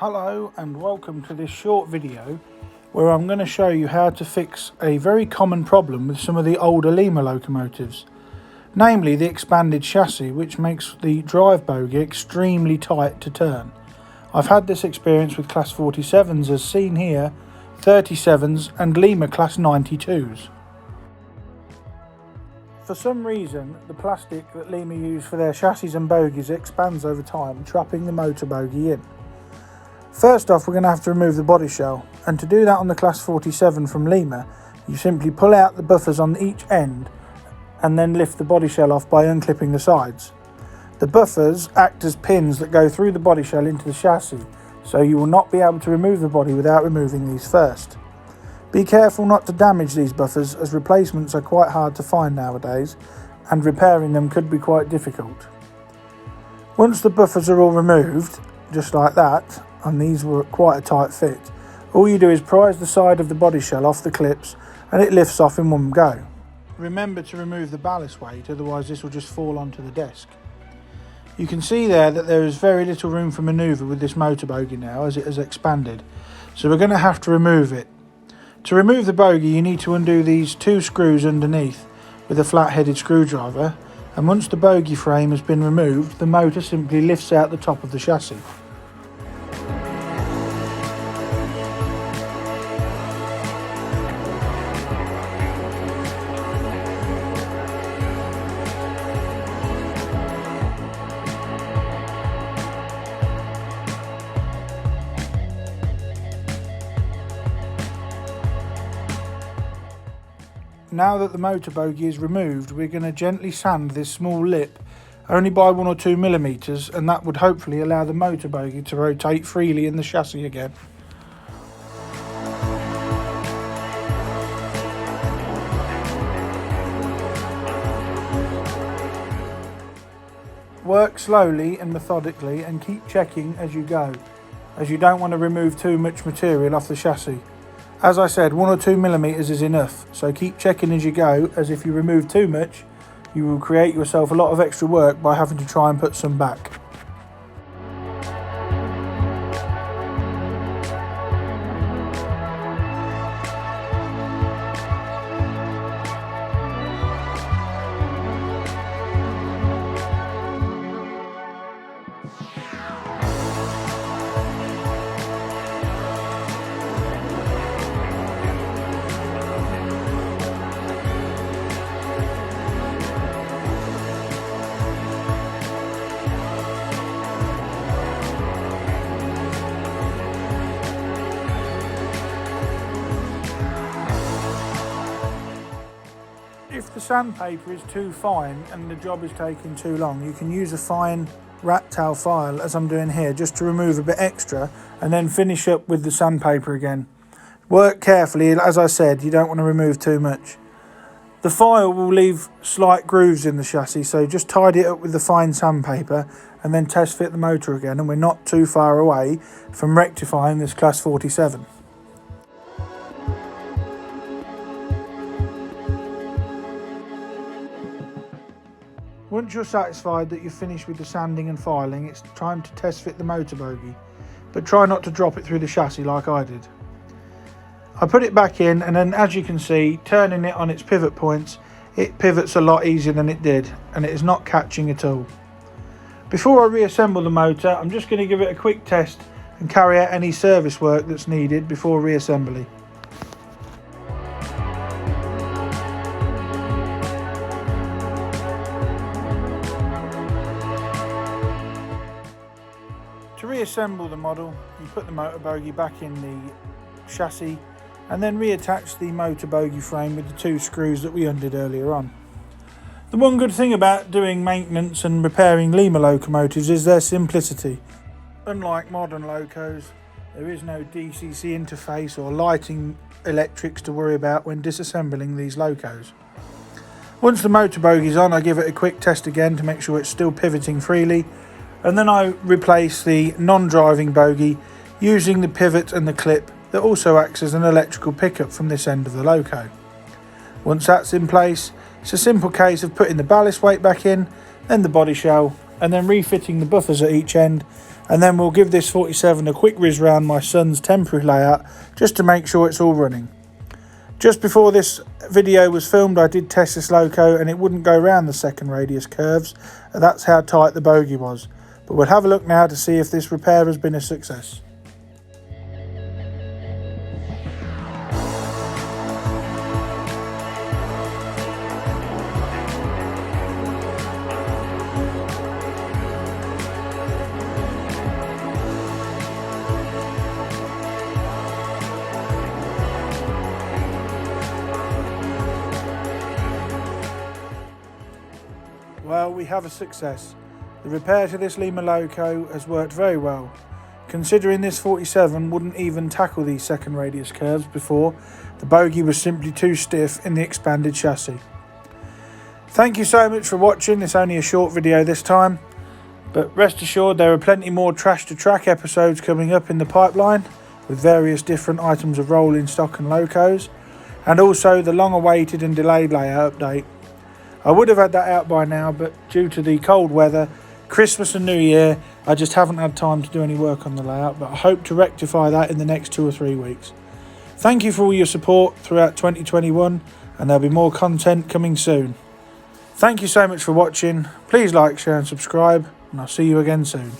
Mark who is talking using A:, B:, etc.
A: Hello and welcome to this short video where I'm going to show you how to fix a very common problem with some of the older Lima locomotives, namely the expanded chassis, which makes the drive bogie extremely tight to turn. I've had this experience with Class 47s as seen here, 37s and Lima Class 92s. For some reason, the plastic that Lima use for their chassis and bogies expands over time, trapping the motor bogie in. First off, we're going to have to remove the body shell, and to do that on the Class 47 from Lima, you simply pull out the buffers on each end and then lift the body shell off by unclipping the sides. The buffers act as pins that go through the body shell into the chassis, so you will not be able to remove the body without removing these first. Be careful not to damage these buffers, as replacements are quite hard to find nowadays and repairing them could be quite difficult. Once the buffers are all removed, just like that, and these were quite a tight fit, all you do is prise the side of the body shell off the clips and it lifts off in one go. Remember to remove the ballast weight, otherwise this will just fall onto the desk. You can see there that there is very little room for manoeuvre with this motor bogie now as it has expanded, so we're going to have to remove it. To remove the bogie you need to undo these two screws underneath with a flat-headed screwdriver, and once the bogie frame has been removed, the motor simply lifts out the top of the chassis. Now that the motor bogie is removed, we're going to gently sand this small lip only by 1 or 2 millimeters, and that would hopefully allow the motor bogie to rotate freely in the chassis again. Work slowly and methodically and keep checking as you go, as you don't want to remove too much material off the chassis. As I said, 1 or 2 millimeters is enough, so keep checking as you go, as if you remove too much, you will create yourself a lot of extra work by having to try and put some back. If the sandpaper is too fine and the job is taking too long, you can use a fine rat tail file, as I'm doing here, just to remove a bit extra and then finish up with the sandpaper again. Work carefully, as I said, you don't want to remove too much. The file will leave slight grooves in the chassis, so just tidy it up with the fine sandpaper and then test fit the motor again, and we're not too far away from rectifying this Class 47. Once you're satisfied that you've finished with the sanding and filing, it's time to test fit the motor bogie, but try not to drop it through the chassis like I did. I put it back in, and then as you can see, turning it on its pivot points, it pivots a lot easier than it did, and it is not catching at all. Before I reassemble the motor, I'm just going to give it a quick test and carry out any service work that's needed before reassembly. To reassemble the model, you put the motor bogie back in the chassis and then reattach the motor bogie frame with the 2 screws that we undid earlier on. The one good thing about doing maintenance and repairing Lima locomotives is their simplicity. Unlike modern locos, there is no DCC interface or lighting electrics to worry about when disassembling these locos. Once the motor bogie's on, I give it a quick test again to make sure it's still pivoting freely, and then I replace the non-driving bogie using the pivot and the clip that also acts as an electrical pickup from this end of the loco. Once that's in place, it's a simple case of putting the ballast weight back in, then the body shell, and then refitting the buffers at each end, and then we'll give this 47 a quick whiz round my son's temporary layout just to make sure it's all running. Just before this video was filmed, I did test this loco and it wouldn't go round the second radius curves. That's how tight the bogie was. But we'll have a look now to see if this repair has been a success. Well, we have a success. The repair to this Lima loco has worked very well. Considering this 47 wouldn't even tackle these second radius curves before, the bogie was simply too stiff in the expanded chassis. Thank you so much for watching. It's only a short video this time, but rest assured there are plenty more trash to track episodes coming up in the pipeline with various different items of rolling stock and locos, and also the long awaited and delayed layout update. I would have had that out by now, but due to the cold weather, Christmas and New Year, I just haven't had time to do any work on the layout, but I hope to rectify that in the next 2 or 3 weeks. Thank you for all your support throughout 2021, and there'll be more content coming soon. Thank you so much for watching. Please like, share and subscribe, and I'll see you again soon.